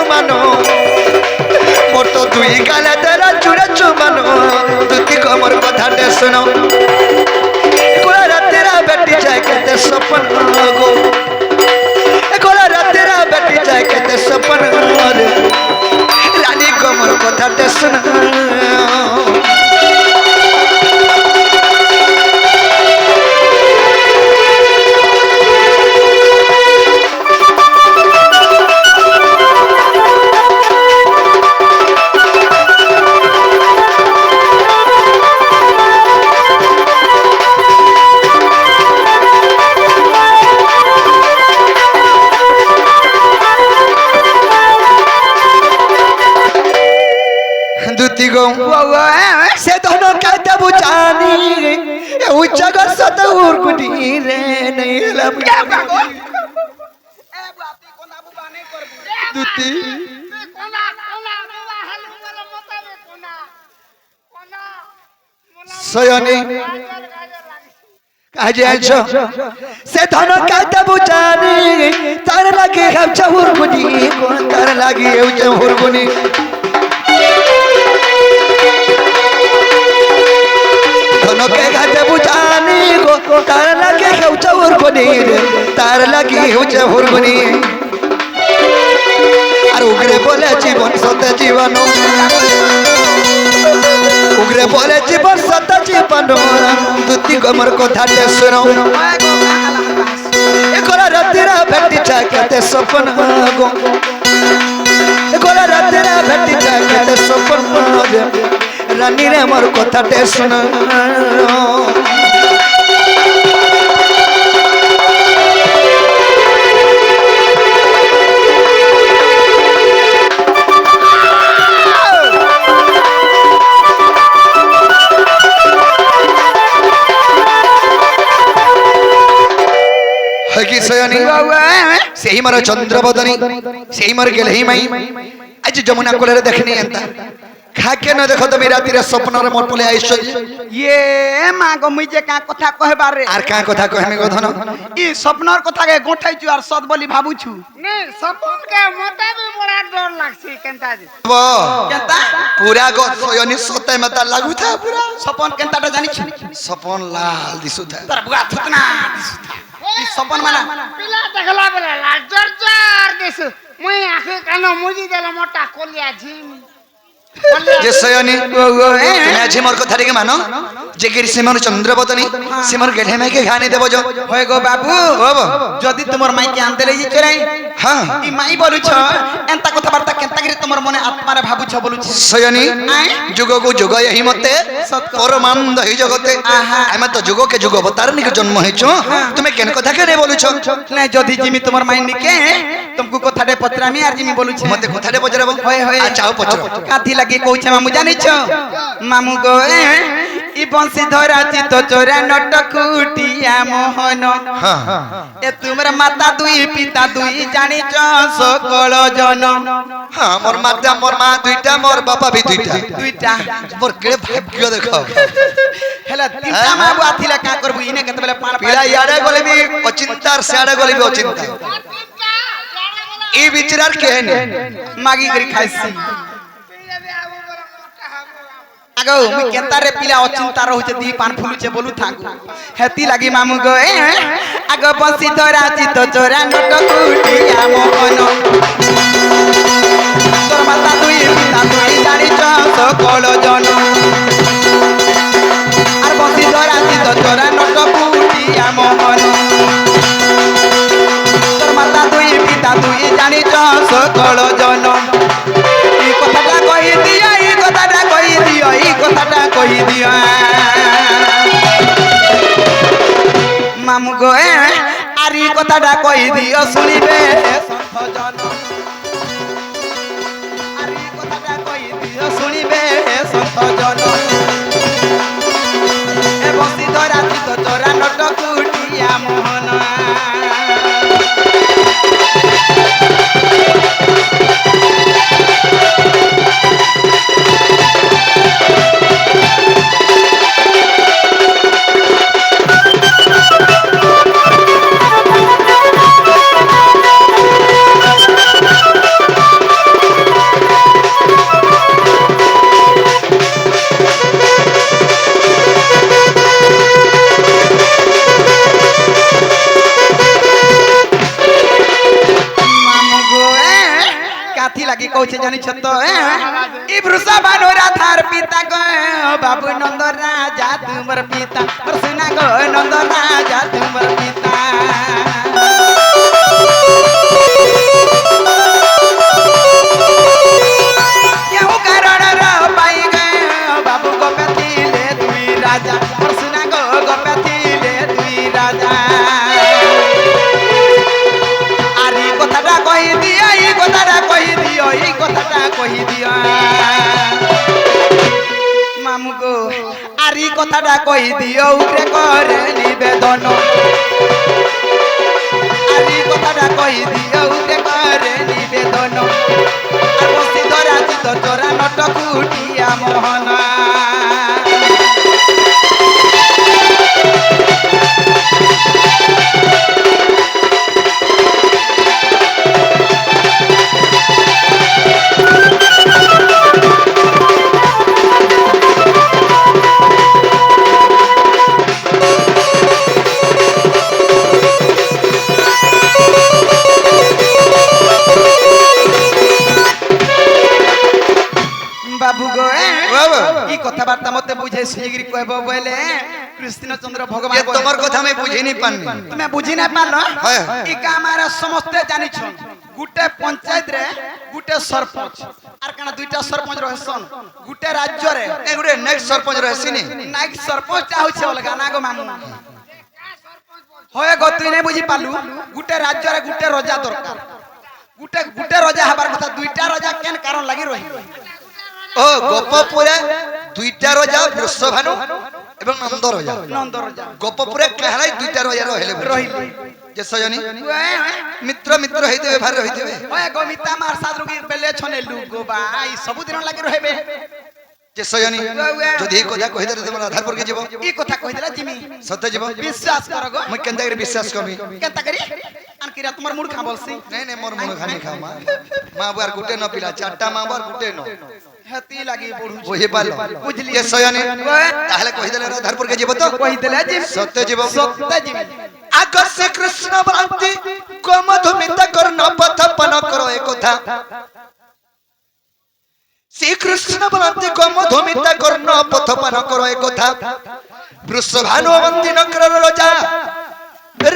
চুমানো মোর তো দুই গালে তেরা চুড়ে চুমানো দুটি কমর কথাটা শোনো কোলা রাতেরা বেটি যায় কেতে সপন গো কোলা রাতেরা বেটি যায় কেতে সপন রে রানী কমর কথাটা শোনো से दोनों कहते बुझानी उच्च गसत उर्कुटी रे नहीं लम दुती सयनी काजे आछो से दोनों कहते बुझानी तार लगे हम चहुरकुटी को तार लगे हम चहुरकुटी के घाटे बुझानी गो तार लगे हेउचा हुरगुनी तार लगे हेउचा हुरगुनी আর উগরে বলে জীবন সত জীবন উগরে বলে জীবন সত জীবন দুটি গমর কথাতে শুনো একলা রাতেরা ভেটি চাকাতে স্বপ্ন গো একলা রাতেরা ভেটি চাকাতে স্বপ্ন রানী রে আমার কথাতে শুনো কি সয়নি সেই মার চন্দ্রবদনী সেই মার গেলে মাই আজ যমুনা কোলেরে দেখনি এন্তা খাকে না দেখো তুমি রাতিরে স্বপ্নরে মোর পলে আইছো ইয়ে মা গো মুই যে কা কথা কহেবারে আর কা কথা কহেমি গধন ই স্বপ্নর কথাকে গোঠাইছু আর সদ বলি ভাবুছু নে স্বপ্নকে মতে বি বড় ডর লাগছে কেনতা কেনতা পুরা গো সয়নি সতে মতা লাগু থা পুরা স্বপ্ন কেনতাটা জানিছু স্বপন লাল দিসু থা তোর বুয়া থুতনা দিছু ই স্বপ্ন মানা পিলা দেখলা বলে লাজর জর দিছে মুই আখে কানো মুজি দেলা মোটা কলিয়া ঝিম যে সয়নি তুমি আজ মোর কথা টিকে মানো যে গিরি সিমর চন্দ্রবদনী সিমর গেলে মাইকে ঘানি দেব যো হয় গো বাবু যদি তোমার মাইকে আনতে লই যেতে রে হ্যাঁ ই মাই বলুছ এন্তা কথাবার্তা কেনতা গিরি তোমার মনে আত্মারে ভাবুছ বলুছ সয়নি যুগকু যুগ এহি মতে পরমানন্দ হি জগতে আমি তো যুগকে যুগ অবতার নিকে জন্ম হইছো তুমি কেন কথা কেনে বলুছ না যদি জিমি তোমার মাই নিকে तुमको কথাতে পত্রামি আর জিমি বলুছ মতে কথাতে পচরাব হয় হয় আচ্ছা পচর কাথি লাগি কইছে মামু জানিছ মামু গো ই বংশী ধরা চিত চোরা নটকুটিয়া মোহন এ তোমার মাতা দুই পিতা দুই জানিছ সকল জন হ্যাঁ মোর মাতা মোর মা দুইটা মোর বাবা বি দুইটা দুইটা মোর কে ভাগ্য দেখো হেলা তিনটা মা বুয়া থিলা কা করবু ইনে কেতবেলে পান পিলা ইয়াড়ে গলিবি অচিন্তার সিয়াড়ে গলিবি অচিন্তা এই বিচার কেনে মাগি করি খাইছি আগো মুই কেনতারে পিলা অচিন্তা রহুছে দি পান ফুলুছে বলু থাকু হেতি লাগি মামু গো আগো বংশী ধরা চিত চোরা নটকুটিয়া মোহন তোর মাতা দুই পিতা দুই জানিছ সকল জন আর বংশী ধরা চিত চোরা নটকুটিয়া মোহন তোর মাতা দুই পিতা দুই জানিছ সকল জন এই কথাটা কই দিও এই কথাটা কই দিও এই কথাটা কই দিও মামু গো আর এই কথাটা কই দিও শুনিবে সন্তজন আর এই কথাটা কই দিও শুনিবে সন্তজন এ বংশী ধরা চিত চোরা নটকুটিয়া মোহন काथी लगी कहू जानी छत ई वृषभानु राधार पिता गो बाबू नंद राजा तुमर पिता सुना गो नंद राजा तुमर पिता क्यों कारण रा पाई गए बाबू गोपति ले दुई राजा सुना गो गोपति ले दुई राजा आरी कथाटा कहि दियो ई कथाटा कहि दियो ई कथाटा कहि दियो मामू गो आरी कथाटा कहि दियो उठे करे निवेदन आरी कथाटा कहि दियो उठे करे निवेदन আর বসি ধরা চিত চোরা নটক উঠিয়া মোহনা बाबू गो ई कथाबार्ता मते बुझे शीघ्र कहबो बोले कृष्णचंद्र भगवान ये तुम्हार कथा मैं बुझी नहीं पानी तुमे बुझी ना पालो हाय। ई का हमारा समस्त जानि छ गुटे पंचायत रे गुटे सरपंच आर काना दुईटा सरपंच रहसन गुटे राज्य रे ए गुटे नेक्स्ट सरपंच रहसिनी नाइक सरपंच ता होछ अलगा ना गो मामू होय गो तुई ने बुझी पालू गुटे राज्य रे गुटे राजा दरकार गुटे गुटे राजा हबार कथा दुईटा राजा केन कारण लागि रही ओ गोपपुरे दुईटा राजा वृषभानु एवं नंद राजा गोपपुरे कहलाई दुईटा राजा रहले जे सजनी मित्र मित्र हेते भार रहिते ओए गोमिता मार साथ रुगी बेले छने लु गो भाई सब दिन लागि रहबे जे सजनी जदी कथा कहि दे तमरा आधार पर के जीव ई कथा कहि देला जिमी सत्य जीव विश्वास कर गो मैं केंदा करे विश्वास कमी केता करी अन किरा तुमर मुड़ खा बोलसी नहीं नहीं मोर मन खानी खा मां बार गुटे न पिला चारटा मां बार गुटे न हेती लागि बढु ओहे पाल बुझली ये सजनी ताहले कहि देले आधार पर के जीव तो कहि देला जिमी सत्य जीव सत्य जिमी आगर से कृष्ण भक्ति को मधुमिता करन पथपन करो एक कथा श्री कृष्ण भक्ति को मधुमिता करन पथपन करो एक कथा वृषभानु वंती नकर राजा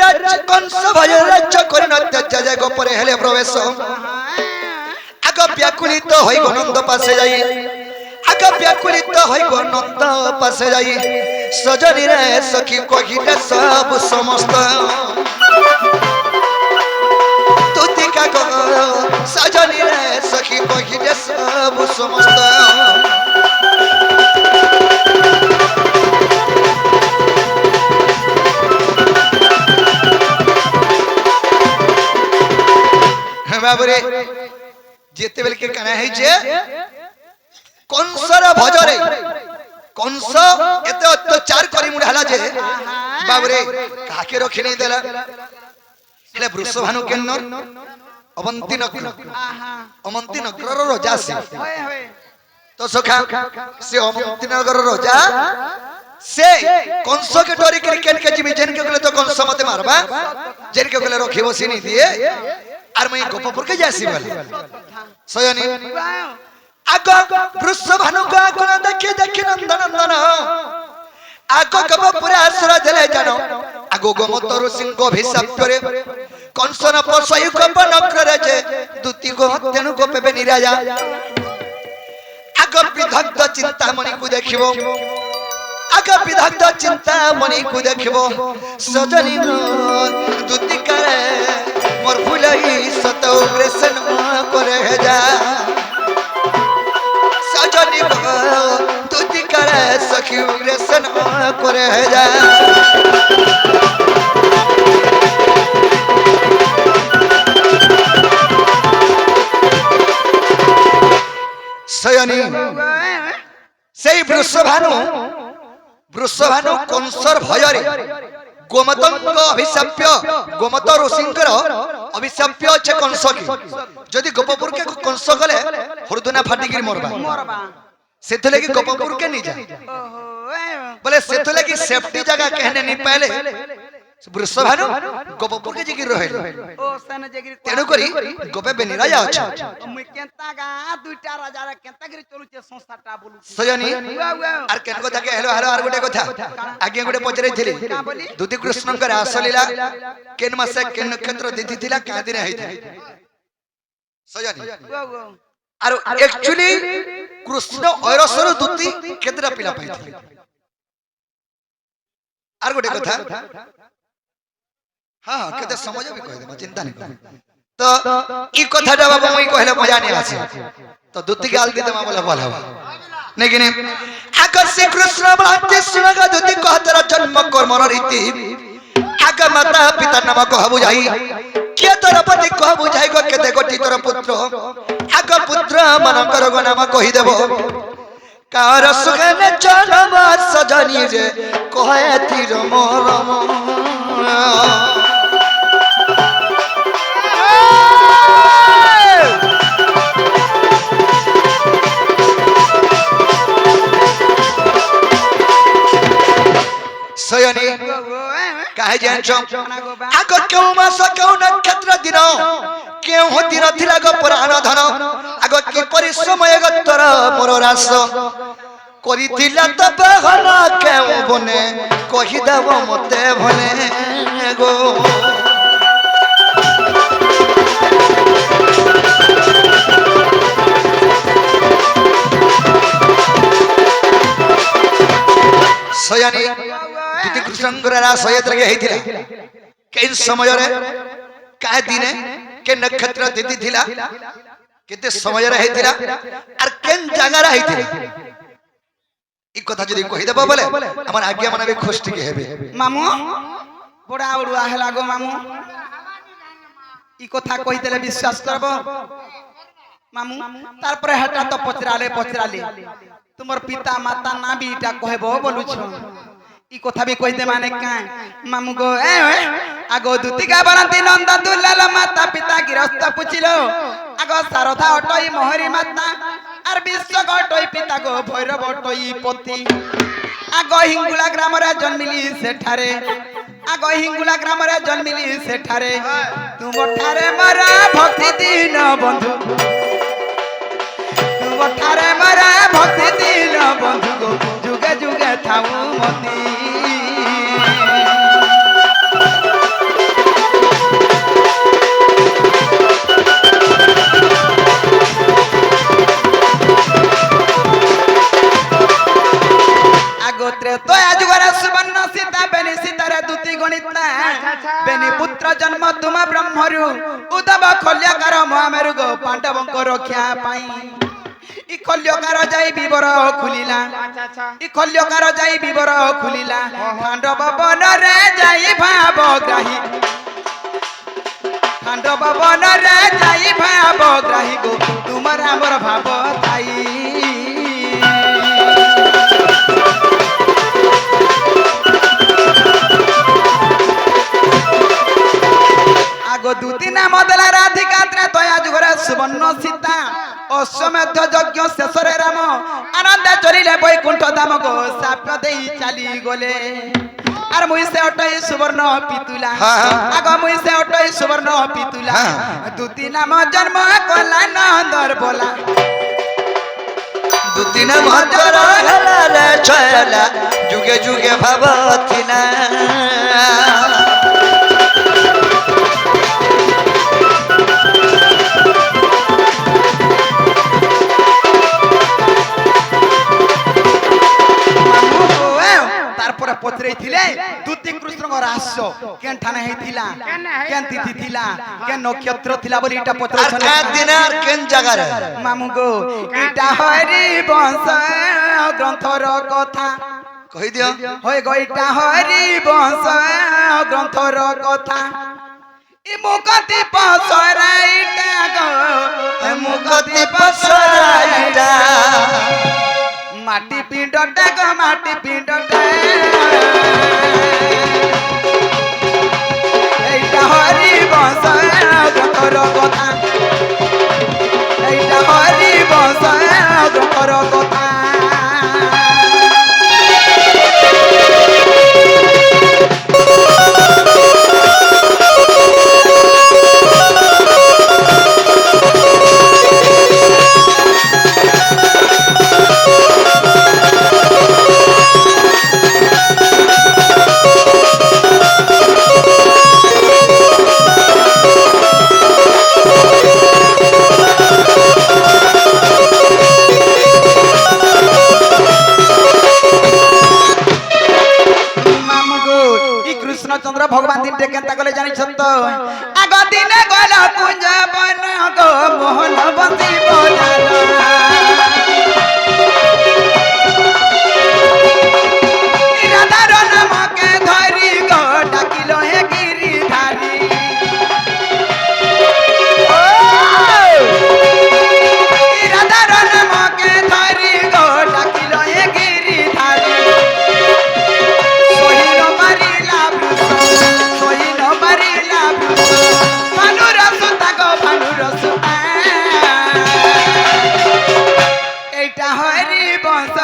राज कंस भय राज्य करिन अत्याचार गोपरे हेले प्रवेश आग व्याकुलित होई गनंद पासे जाई आग व्याकुलित होई गनंद पासे जाई सजनी रे सखी कहिले सब समस्त तुति का गो सजनी रे सखी कहिले सब समस्त बाबरे जेते बेल के कना है जे कंसर भजरे कंस एते अत्याचार करी मुढाला जे बाबरे काके रखि नै देला हेले वृषभानु केन्नर अवंती नगर राजा से होय होय तो सखा से अवंती नगर राजा से कंस के डरी क्रिकेट के जिमी जेन के गले तो कंस मते मारबा जेन के गले रखिबो से नहीं दिए आर मैं गोपपुर के जासी वाले सयनी आग वृषभानु को कोन देखि देखि नंदन आग गोपपुर आसुर देले जानो आगो गोमतर सिंह अभिशाप करे कंसन पसई गोपन करे जे दुति को हत्यनु गोपेबे निराजा आग विदग्ध चिंतामणि को देखिबो आग विदग्ध चिंतामणि को देखिबो सजनी दुति करे मोर भुलई सत उग्रेसन करे जा सजनी दुति करे सखी उग्रेसन करे जा सयनी सेई वृषभानु कंसर भयरे गोमतंग अभिशाप्य गोमत ऋषिंकर अभिशाप्य अच्छे कंस की जदि गोपपुर के कंस गले हृदय फाटिकी मरबा सेथे लगी गोपपुर के नहीं जा बोले सेथे लगी सेफ्टी जगह कहने नहीं पहले ବୃଷଭାନୁ ଗୋପପୁରକେ ଯାଇକି ରହିଲେ ଓ ସେନେ ଜେଗିରି ତେଣୁ କରି ଗୋପେ ବେନି ରାଜା ଅଛ ମୁଇ କେନ୍ତା ଗା ଦୁଇଟା ରାଜାର କେନ୍ତା କରି ଚଲୁଛେ ସଂସ୍ଥାଟା ବୋଲୁ ସଜନି আর কেন কথা কে হেলো হেলো আর গোটে কথা আগে গোটে পচারিছিলি দুতি কৃষ্ণଙ୍କର আসলিলা কেন মাসে কেন নক্ষত্র তিথি থিলা কা দিনে হইতা সজনি আর একচুয়ালি কৃষ্ণ ঐরসর দুতি কেতরা পিলা পাইছিল আর গোটে কথা হ্যাঁ কেতে সমঝ বি কই দেব চিন্তা নাই তো এই কথাটা বাবা মই কইলে মজা নি আছে তো দুতি গাল দিতে মা বলে ভালো হবে নাকি নে আগর শ্রী কৃষ্ণ ভক্তি সুনগ দুতি কহতর জন্ম কর্মর রীতি আগ মাতা পিতা নাম কহ বুঝাই কে তোর পতি কহ বুঝাই গো কেতে গটি তোর পুত্র আগ পুত্র মনকর গো নাম কহি দেব কার সুখনে চলব সজনি রে কহে তীর মরম সয়নি কাহে জানছো আগ কেউ মাস কেউ নক্ষত্র দিন কেউ দিন থিলা গো পুরাণ ধন আগ কি পরিশ্রময় গতর মোর রাস করিছিলা তো বাহন কেউ বনে কহি দেব মতে ভনে গো সয়ানি দুতি কৃষ্ণଙ୍କର ରାସ ଏଥିରେ ହେଇଥିଲା କେଇ ସମୟରେ କାହା ଦିନେ କେ ନକ୍ଷତ୍ର ତିଥି ଥିଲା କେତେ ସମୟରେ ହେଇଥିଲା আর କେନ୍ ଜାଗାରେ ହେଇଥିଲା এই কথা যদি কই দেব বলে আমার আজ্ঞা মানে भी খুশ টিকে হেবে মামু বড়া উড়ুয়া হেলা গো মামু ই কথা কইতেলে বিশ্বাস করব মামু তারপরে হেটা তো পচরালে তোমার পিতা মাতা না বি এটা কহেব বলুছ ই কথা বি কইতে মানে কাই মামু গো আগো দুতিকা বরন্তি নন্দ দুলাল মাতা পিতা গৃহস্থ পুছিল আগো সারথা অটই মোহরি মাতা আর বিশ্ব গটই পিতা গো ভৈরব অটই পতি আগো হিঙ্গুলা গ্রামরে জন্মিলি সেঠারে আগো হিঙ্গুলা গ্রামরে জন্মিলি সেঠারে তুমঠারে মরা ভক্তি দিন বন্ধু তুমঠারে মরা ভক্তি দিন বন্ধু গো যুগে যুগে থাউ মতি আগোত্রে তো আজগরে সুবর্ণ সীতা বেনি সীতারে দুতি গণিত না বেনি পুত্র জন্ম তুমা ব্রহ্মরু উদব খল্যকার মহামেরু গো পাণ্ডবଙ୍କ রক্ষা পাই ই খল্যকার যাই বিবর খুলিলা ই খল্যকার যাই বিবর খুলিলা খাণ্ডব বনরে যাই ভাব গ্রাহী খাণ্ডব বনরে যাই ভাব গ্রাহী গো তোমার আমার ভাব তাই আগো দুতি নাম দেলা রাধিকা ত্রেতয়া যুগরে সুবর্ণ সীতা অশ্বমেধ যজ্ঞ শেষরে রাম আনন্দে চলিলে বৈকুণ্ঠ ধাম গো সাপ দেই চালি গলে আর মুই সে অটই সুবর্ণ পিতুলা আগো মুই সে অটই সুবর্ণ পিতুলা দুতি নাম জন্ম কলা নন্দর বলা দুতি নাম জন্ম হেলা রে ছয়লা যুগে যুগে ভাবতি না তারপরে পচরাইছিলে দুতি কৃষ্ণଙ୍କ রাস কেন ঠানে হইতিলা কেন তিথি থিলা কেন নক্ষত্র থিলা বলি এটা পচরাইছ আর কেন দিন আর কেন জায়গারে মামু গো এটা হরি বংশ গ্রন্থর কথা কই দিও হই গো এটা হরি বংশ গ্রন্থর কথা ই মুকতি পসরাইটা গো মুকতি পসরাইটা মাটি পিণ্ডটা গো মাটি পিণ্ডটা এইটা হরি বংশ গ্রন্থর কথা এইটা হরি বংশ গ্রন্থর কথা সমুদ্রে কেনতা গলে জানিছ তো আগ দিনে গলা কুঞ্জ বন গো মোহন বসি বজালো রাধার নামকে ধরি গো ডাকিল হে গিরিধারী রাধার নামকে ধরি গো ডাকিল হে গিরিধারী সহিল বারিলা ভানুর সুতা গো ভানুর সুতা এইটা হরি বংশ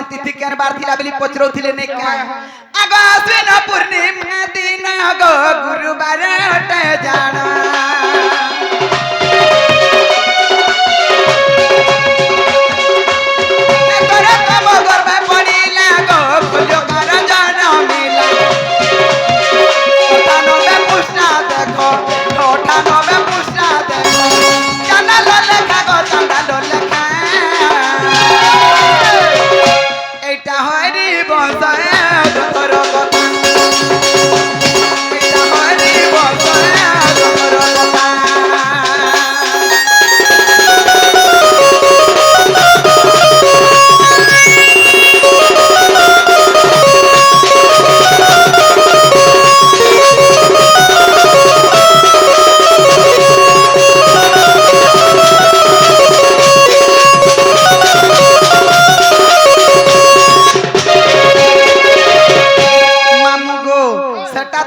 तिथि केन बार थिला बेली पचरो थिले ने का आगा आश्विन पूर्णिमा दिन गो गुरुवार हटे जाना करे तब गर्भ पड़िला गो फुलो कर जन मिला ओठानो में पुष्णा देखो ओठानो में पुष्णा देखो चना लेखा गो चना लेखा এইটা হরি বংশ তোর কথা এইটা হরি বংশ তোর কথা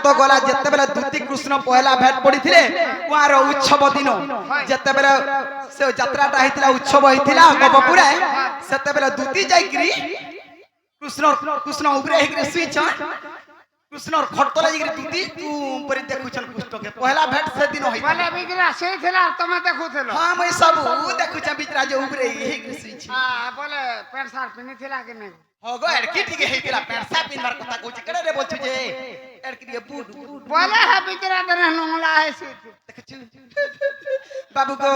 तो गला जत्ते बेला दूती कृष्ण पहला भेट पड़ीथिले कुआर उत्सव दिन जत्ते बेला से यात्राटा हेतिला उत्सव हेतिला गोपपुरा सेते बेला दूती जाईकरी कृष्ण उपरे हेकरे स्विच कृष्ण खटतला जाईकरी दूती तू ऊपर देखुछन कृष्ण के पहला भेट से दिन होई बोले बिगरा से थिला तमे देखुथलो हां मैं सब देखुछ बिचरा जे ऊपर हेकरे स्विच हां बोले पैंट शर्ट पिनी थिला कि नहीं होगो एड़की ठीक हेतिला पैंट शर्ट पिनबार कथा कहू केड़े रे बोलछु जे एड़की बूट बोले है बिगरा दरे नंगला है से देखछु बाबू को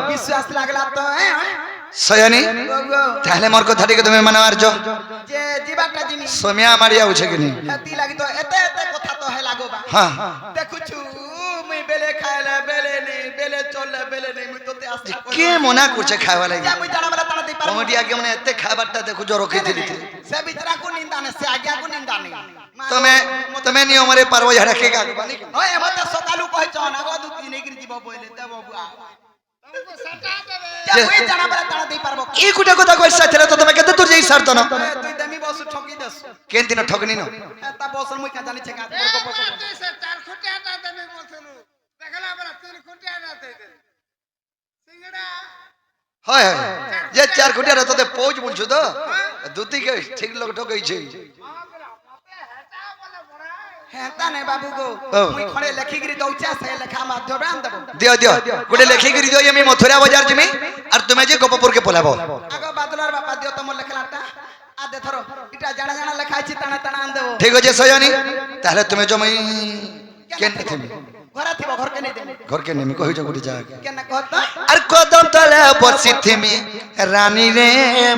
विश्वास लागला तो সয়ানি তাহলে মোর কথাটিকে তুমি মানবার যো যে জীবাটা জিনি সোমিয়া মারিয়া উছে কিনি এতি লাগি তো এতে এতে কথা তো হে লাগোবা হ্যাঁ দেখুছু মুই বেলে খাইলে বেলে নেই বেলে চললে বেলে নেই মুই তোতে আসছি কে মনা করছে খাওয়া লাগি মুই জানা বলা তানা দেই পারবো কমিটি আগে মানে এতে খাবারটা দেখো জো রখি দিলি সে বিতরা কো নিন্দা নে সে আগে কো নিন্দা নেই তুমি নিয়মরে পারবো ঝাড়া কে কাকবানি ওই মতে সকালু কইছ না গো দু তিন গিরি দিব বইলে তে বাবু तुमको सटा देबे যে মুই জানা বলা তানা দেই পারবো এই কুটা কথা কইছা ছেলে তো তুমি কেতে তোর যেই সারত না তুই দেমি বস ঠকি দেস কেন দিন ঠকনি না তা বস মুই কা জানি ছেগা তুই সে চার খুঁটিয়াটা দেবে বলছলু দেখলা বলা তিন খুঁটিয়াটা দে দে সিংড়া হয় হয় যে চার খুঁটিয়া তোতে পৌঁছ বলছো তো দুতি কে ঠিক লোক ঠকাইছে হেতা নে বাবু গো মুই খড়ে লেখিগিরি দউচা সে লেখা মাধ্যম আন দেব দিও গোটে লেখিগিরি দিও আমি মথুরা বাজার জিমি আর তুমি যে গোপপুর কে পলাবো আগো বাদলার বাপা দিও তোমর লেখলাটা আ দে ধরো এটা জানা জানা লেখা আছে টানা টানা আন দেব ঠিক আছে সয়ানি তাহলে তুমি জমি কেন তুমি ঘরে থিব ঘর কে নেই দেব ঘর কে নেমি কইছো গুটি জায়গা কেন কহতা আর কদম তলে বসি থিমি রানী রে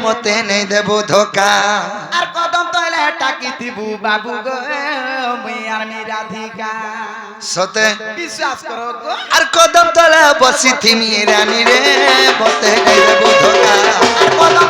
মতে নেই দেব ধোকা আর কদম তলে টাকি দিবু বাবু গো মুই আর মি রাধিকা সতে বিশ্বাস করো গো আর কদম তলে বসি থিমি রানী রে মতে নেই দেব ধোকা আর কদম